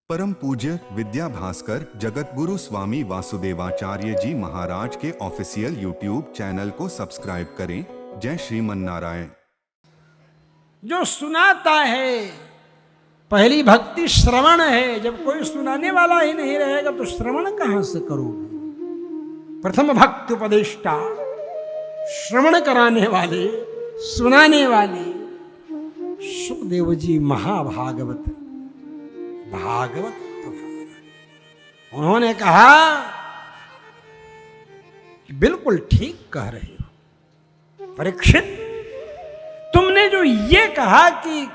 परम पूज्य विद्या भास्कर जगत गुरु स्वामी वासुदेवाचार्य जी महाराज के ऑफिशियल यूट्यूब चैनल को सब्सक्राइब करें। जय श्रीमन नारायण। जो सुनाता है, पहली भक्ति श्रवण है। जब कोई सुनाने वाला ही नहीं रहेगा तो श्रवण कहां से करोगे। प्रथम भक्ति उपदेष्टा, श्रवण कराने वाले, सुनाने वाले सुखदेव जी महाभागवत भागवत। उन्होंने कहा कि बिल्कुल ठीक कह रहे हो परीक्षित, तुमने जो ये कहा कि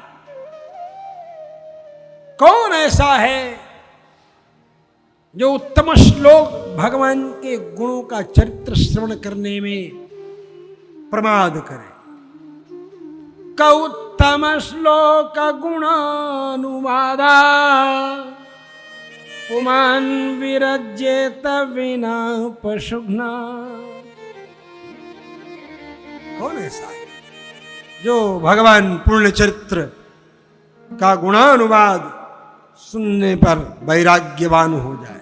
कौन ऐसा है जो उत्तम श्लोक भगवान के गुणों का चरित्र श्रवण करने में प्रमाद करे। क उत्तम श्लोक गुणानुवादा पुमान विरजेत विना पशुघ्ना। कौन ऐसा है जो भगवान पूर्ण चरित्र का गुणानुवाद सुनने पर वैराग्यवान हो जाए।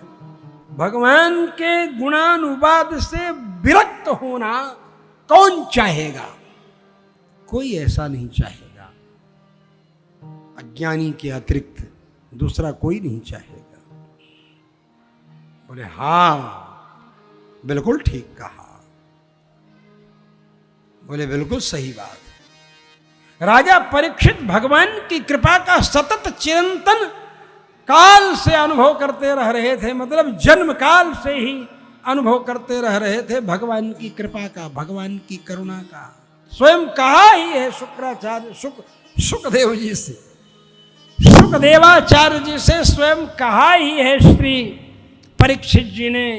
भगवान के गुणानुवाद से विरक्त होना कौन चाहेगा? कोई ऐसा नहीं चाहेगा। अज्ञानी के अतिरिक्त दूसरा कोई नहीं चाहेगा। बोले हां, बिल्कुल ठीक कहा। बोले बिल्कुल सही बात। राजा परीक्षित भगवान की कृपा का सतत चिरंतन काल से अनुभव करते रह रहे थे। मतलब जन्म काल से ही अनुभव करते रह रहे थे भगवान की कृपा का, भगवान की करुणा का। स्वयं कहा ही है शुक्राचार्य सुखदेव जी से, सुखदेवाचार्य जी से स्वयं कहा ही है श्री परीक्षित जी ने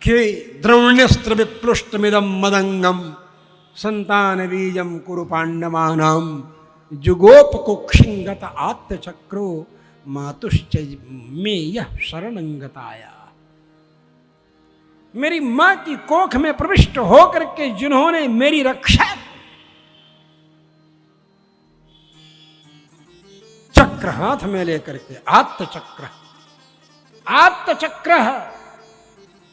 कि द्रोण्यस्त्र विप्लुष्टमिदं मदंगम संतान बीजम कुरु पांडवानाम जुगोप कुक्षिंगत आत्मचक्रो मातुश्च में यह शरणंगताया। मेरी मां की कोख में प्रविष्ट होकर के जिन्होंने मेरी रक्षा, चक्र हाथ में लेकर के, आत्मचक्र, आत्मचक्र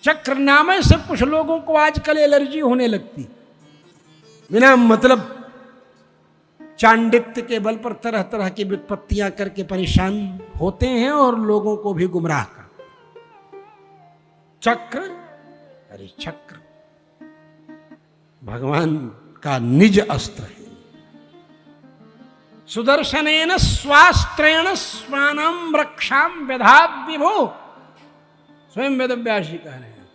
चक्र नाम से कुछ लोगों को आजकल एलर्जी होने लगती। बिना मतलब चांडित्य के बल पर तरह तरह की विपत्तियां करके परेशान होते हैं और लोगों को भी गुमराह करते। चक्र, अरे चक्र भगवान का निज अस्त्र है। सुदर्शनेन स्वास्त्रेण स्वानाम रक्षाम व्यधात विभो। स्वयं वेदव्यास जी कह रहे हैं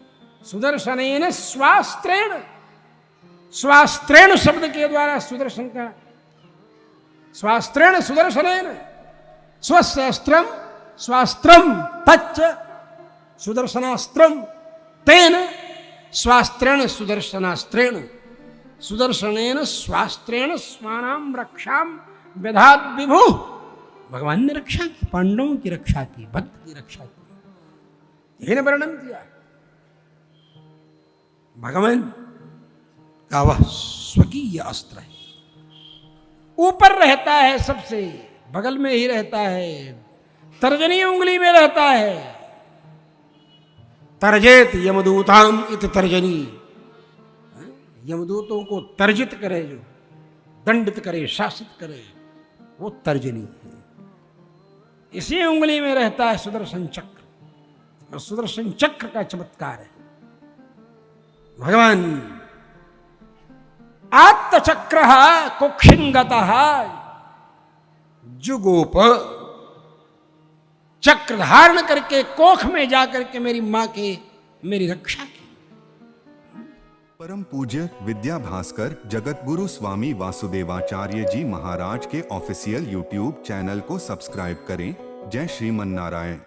सुदर्शनेन स्वास्त्रेण। स्वास्त्रेण शब्द के द्वारा सुदर्शन का, स्वास्त्रेण सुदर्शनेन, स्वस्य अस्त्रम स्वास्त्रम तच्च सुदर्शनास्त्रम तेन स्वास्त्रेण सुदर्शनास्त्रेण। सुदर्शनेन स्वास्त्रेण स्वानाम रक्षाम व्यधात विभु। भगवान ने रक्षा की, पांडवों की रक्षा की, भक्त की रक्षा की। यही ने वर्णन किया। भगवान का वह स्वकीय अस्त्र है। ऊपर रहता है, सबसे बगल में ही रहता है, तर्जनी उंगली में रहता है। तर्जेत यमदूताम इत तर्जनी। यमदूतों को तर्जित करे, जो दंडित करे, शासित करे, वो तर्जनी है। इसी उंगली में रहता है सुदर्शन चक्र। और सुदर्शन चक्र का चमत्कार है भगवान आत्मचक्र कुक्षिंगत जुगोप। चक्र धारण करके कोख में जाकर के मेरी मां के मेरी रक्षा की। परम पूज्य विद्या भास्कर जगत गुरु स्वामी वासुदेवाचार्य जी महाराज के ऑफिशियल यूट्यूब चैनल को सब्सक्राइब करें। जय श्रीमन नारायण।